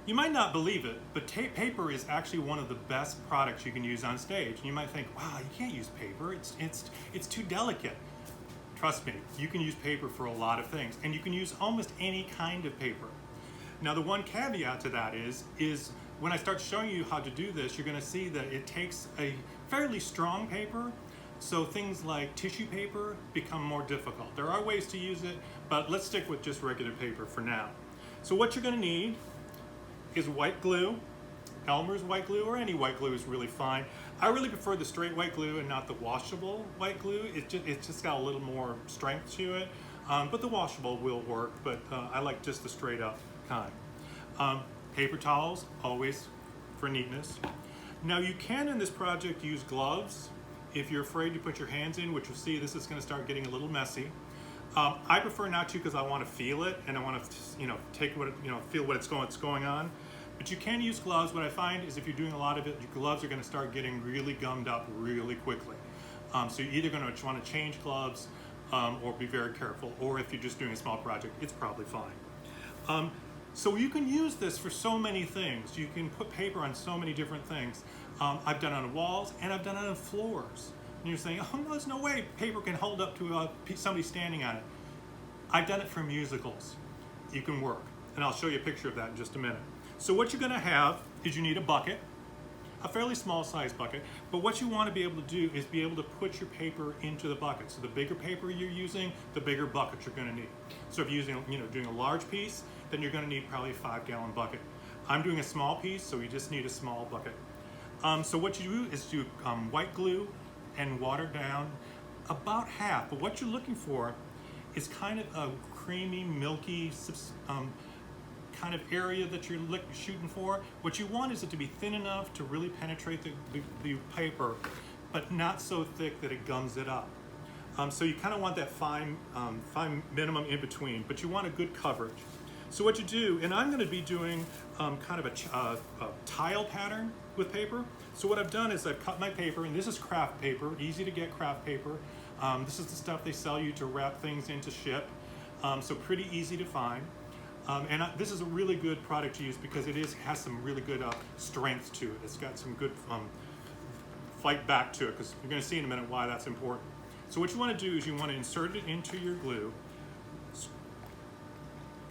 You might not believe it, but paper is actually one of the best products you can use on stage. And you might think, wow, you can't use paper. It's too delicate. Trust me, you can use paper for a lot of things, and you can use almost any kind of paper. Now, the one caveat to that is when I start showing you how to do this, you're going to see that it takes a fairly strong paper, so things like tissue paper become more difficult. There are ways to use it, but let's stick with just regular paper for now. So what you're going to need is white glue. Elmer's white glue or any white glue is really fine. I really prefer the straight white glue and not the washable white glue. It's just got a little more strength to it, but the washable will work, but I like just the straight up kind. Paper towels, always for neatness. Now you can in this project use gloves if you're afraid to put your hands in, which you'll see this is going to start getting a little messy. I prefer not to because I want to feel it and I want to, take what feel what's going on. But you can use gloves. What I find is if you're doing a lot of it, your gloves are going to start getting really gummed up really quickly. So you're either going to want to change gloves or be very careful. Or if you're just doing a small project, it's probably fine. So you can use this for so many things. You can put paper on so many different things. I've done it on walls and I've done it on floors. And you're saying, oh no, there's no way paper can hold up to somebody standing on it. I've done it for musicals. You can work. And I'll show you a picture of that in just a minute. So what you're going to have is you need a bucket, a fairly small size bucket, but what you want to be able to do is be able to put your paper into the bucket. So the bigger paper you're using, the bigger bucket you're going to need. So if you're using, doing a large piece, then you're going to need probably a 5-gallon bucket. I'm doing a small piece, so you just need a small bucket. So what you do is do white glue and water down about half, but what you're looking for is kind of a creamy, milky, kind of area that you're shooting for. What you want is it to be thin enough to really penetrate the paper, but not so thick that it gums it up. So you kind of want that fine minimum in between, but you want a good coverage. So what you do, and I'm going to be doing kind of a tile pattern with paper. So what I've done is I've cut my paper, and this is craft paper, easy to get craft paper. This is the stuff they sell you to wrap things in to ship, so pretty easy to find. And this is a really good product to use because it has some really good strength to it. It's got some good fight back to it, because you're going to see in a minute why that's important. So what you want to do is you want to insert it into your glue,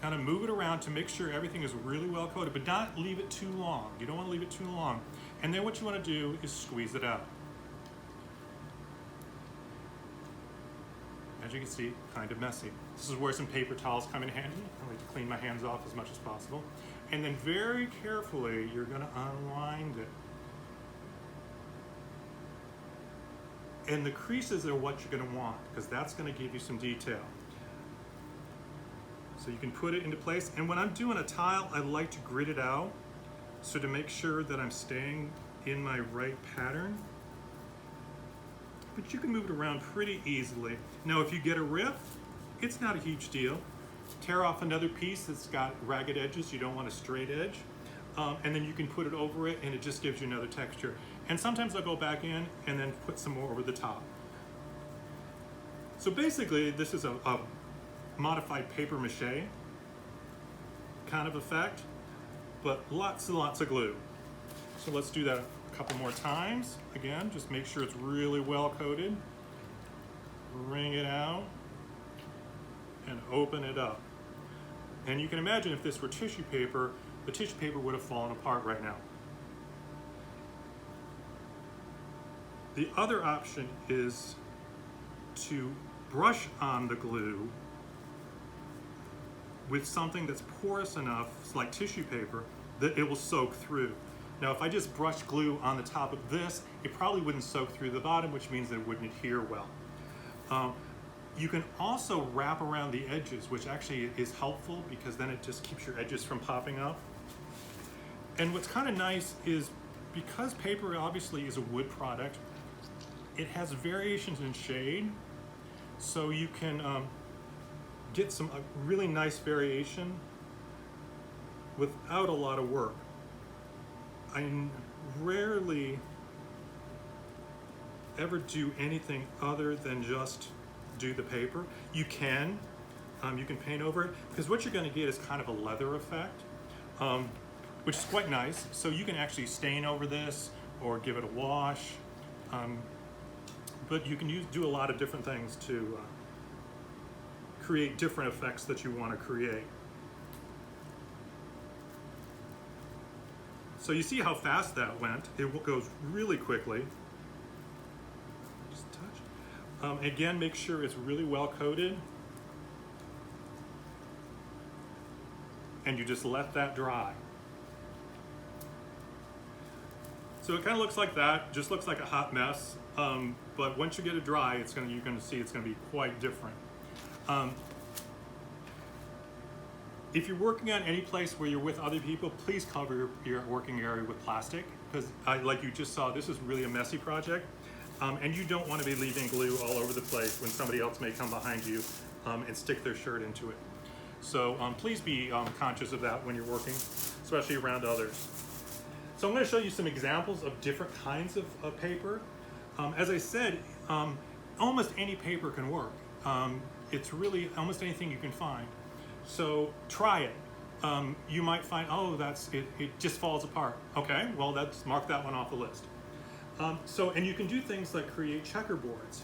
kind of move it around to make sure everything is really well coated, but not leave it too long. You don't want to leave it too long. And then what you want to do is squeeze it out. As you can see, kind of messy. This is where some paper towels come in handy. I like to clean my hands off as much as possible. And then very carefully, you're going to unwind it. And the creases are what you're going to want, because that's going to give you some detail. So you can put it into place. And when I'm doing a tile, I like to grid it out, so to make sure that I'm staying in my right pattern. But you can move it around pretty easily. Now, if you get a rip, it's not a huge deal. Tear off another piece that's got ragged edges. You don't want a straight edge. And then you can put it over it, and it just gives you another texture. And sometimes I'll go back in and then put some more over the top. So basically, this is a modified paper mache kind of effect, but lots and lots of glue. So let's do that a couple more times. Again, just make sure it's really well coated. Wring it out and open it up. And you can imagine if this were tissue paper, the tissue paper would have fallen apart right now. The other option is to brush on the glue with something that's porous enough, like tissue paper, that it will soak through. Now, if I just brush glue on the top of this, it probably wouldn't soak through the bottom, which means that it wouldn't adhere well. You can also wrap around the edges, which actually is helpful because then it just keeps your edges from popping up. And what's kind of nice is because paper obviously is a wood product, it has variations in shade, so you can get some really nice variation without a lot of work. I rarely ever do anything other than just do the paper. You can paint over it, because what you're going to get is kind of a leather effect. which is quite nice. So you can actually stain over this or give it a wash. But you can do a lot of different things to create different effects that you want to create. So you see how fast that went. It goes really quickly. Just touch. Again, make sure it's really well coated. And you just let that dry. So it kind of looks like that, just looks like a hot mess. But once you get it dry, you're going to see it's going to be quite different. If you're working on any place where you're with other people, please cover your working area with plastic, because like you just saw, this is really a messy project. And you don't want to be leaving glue all over the place when somebody else may come behind you and stick their shirt into it. So please be conscious of that when you're working, especially around others. So I'm going to show you some examples of different kinds of paper. As I said, almost any paper can work. It's really almost anything you can find. So try it. You might find, oh, it just falls apart. Okay, well, mark that one off the list. And you can do things like create checkerboards.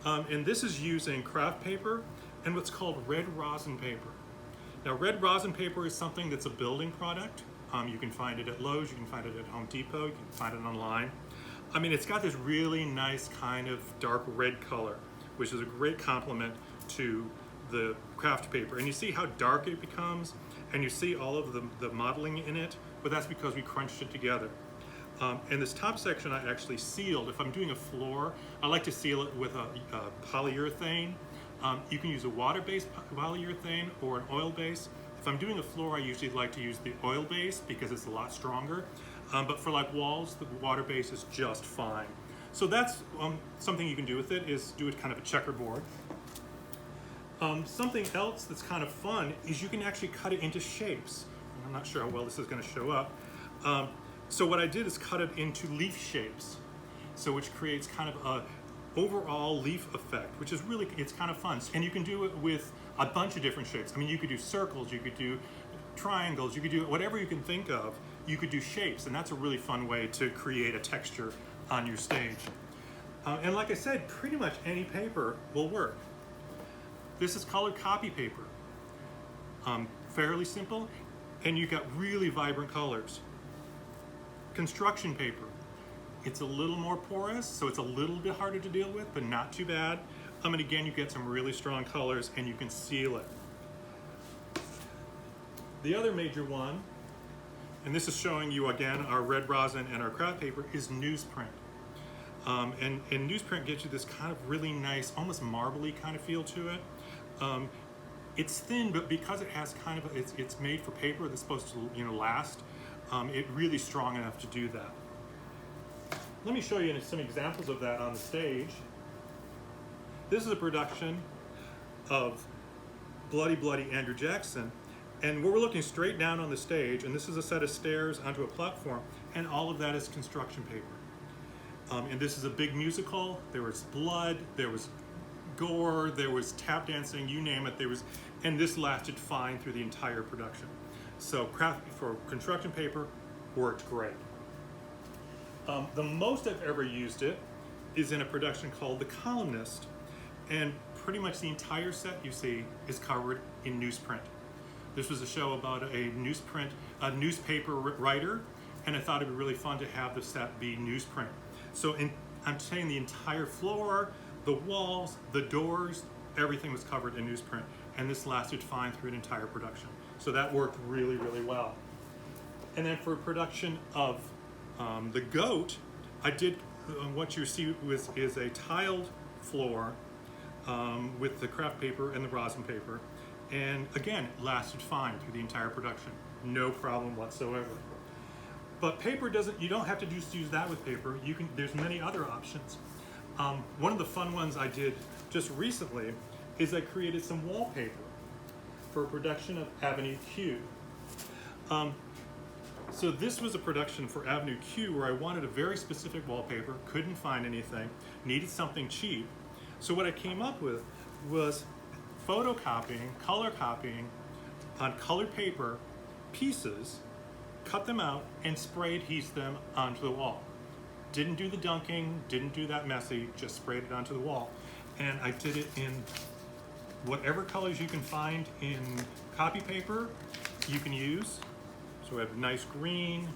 And this is using craft paper and what's called red rosin paper. Now, red rosin paper is something that's a building product. You can find it at Lowe's, you can find it at Home Depot, you can find it online. I mean, it's got this really nice kind of dark red color, which is a great complement to the craft paper. And you see how dark it becomes, and you see all of the modeling in it, but that's because we crunched it together. And this top section I actually sealed. If I'm doing a floor, I like to seal it with a polyurethane. You can use a water-based polyurethane or an oil-based. If I'm doing a floor, I usually like to use the oil-based because it's a lot stronger. But for like walls, the water-based is just fine. So that's something you can do with it, is do it kind of a checkerboard. Something else that's kind of fun is you can actually cut it into shapes. I'm not sure how well this is going to show up. So what I did is cut it into leaf shapes, so which creates kind of a overall leaf effect, which is really, it's kind of fun. And you can do it with a bunch of different shapes. I mean, you could do circles, you could do triangles, you could do whatever you can think of. You could do shapes, and that's a really fun way to create a texture on your stage. And like I said, pretty much any paper will work. This is colored copy paper. Fairly simple, and you've got really vibrant colors. Construction paper. It's a little more porous, so it's a little bit harder to deal with, but not too bad. And again, you get some really strong colors, and you can seal it. The other major one, and this is showing you again our red rosin and our craft paper, is newsprint. And newsprint gives you this kind of really nice, almost marbly kind of feel to it. It's thin, but because it has kind of it's made for paper that's supposed to last. It's really strong enough to do that. Let me show you some examples of that on the stage. This is a production of Bloody Bloody Andrew Jackson, and we're looking straight down on the stage, and this is a set of stairs onto a platform, and all of that is construction paper. And this is a big musical. There was blood, there was gore, there was tap dancing, you name it. And this lasted fine through the entire production. So craft for construction paper worked great. The most I've ever used it is in a production called The Columnist, and pretty much the entire set you see is covered in newsprint. This was a show about a newspaper writer, and I thought it'd be really fun to have the set be newsprint. So I'm saying the entire floor, the walls, the doors, everything was covered in newsprint, and this lasted fine through an entire production. So that worked really, really well. And then for production of the goat, I did what you see is a tiled floor with the craft paper and the rosin paper, and again, it lasted fine through the entire production, no problem whatsoever. But paper you don't have to just use that with paper. There's many other options. One of the fun ones I did just recently is I created some wallpaper for a production of Avenue Q. So this was a production for Avenue Q where I wanted a very specific wallpaper, couldn't find anything, needed something cheap. So what I came up with was photocopying, color copying on colored paper pieces cut them out, and spray adhese them onto the wall. Didn't do the dunking, didn't do that messy, just sprayed it onto the wall. And I did it in whatever colors you can find in copy paper you can use. So we have a nice green,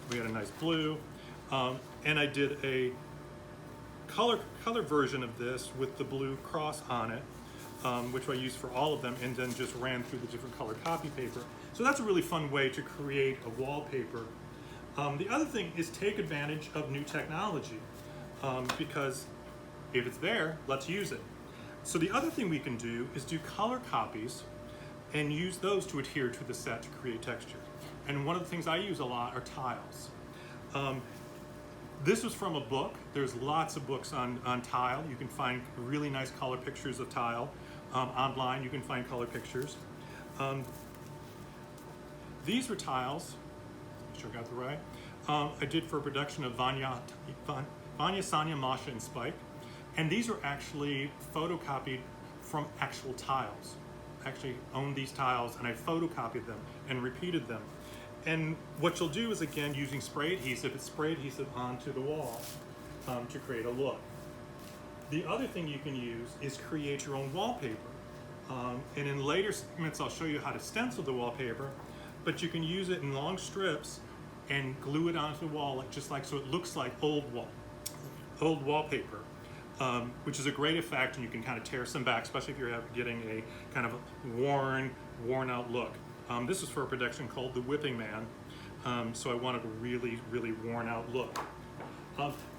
we had a nice blue, and I did a color version of this with the blue cross on it, which I used for all of them, and then just ran through the different color copy paper. So that's a really fun way to create a wallpaper. The other thing is take advantage of new technology, because if it's there, let's use it. So the other thing we can do is do color copies and use those to adhere to the set to create texture. And one of the things I use a lot are tiles. This was from a book. There's lots of books on tile. You can find really nice color pictures of tile. Online, you can find color pictures. These were tiles, make sure I got the right, I did for a production of Vanya, Sonia, Masha, and Spike. And these were actually photocopied from actual tiles. I actually owned these tiles, and I photocopied them and repeated them. And what you'll do is, again, using spray adhesive, it's spray adhesive onto the wall to create a look. The other thing you can use is create your own wallpaper. And in later segments, I'll show you how to stencil the wallpaper, but you can use it in long strips and glue it onto the wall, just like so it looks like old wallpaper, which is a great effect, and you can kind of tear some back, especially if you're getting a kind of worn out look. This is for a production called The Whipping Man, so I wanted a really, really worn out look.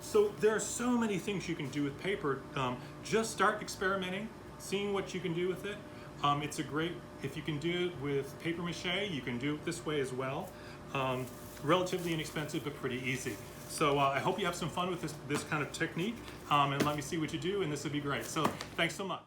So there are so many things you can do with paper. Just start experimenting, seeing what you can do with it. It's a great, if you can do it with paper mache, you can do it this way as well. Relatively inexpensive, but pretty easy. So I hope you have some fun with this kind of technique, and let me see what you do, and this would be great. So thanks so much.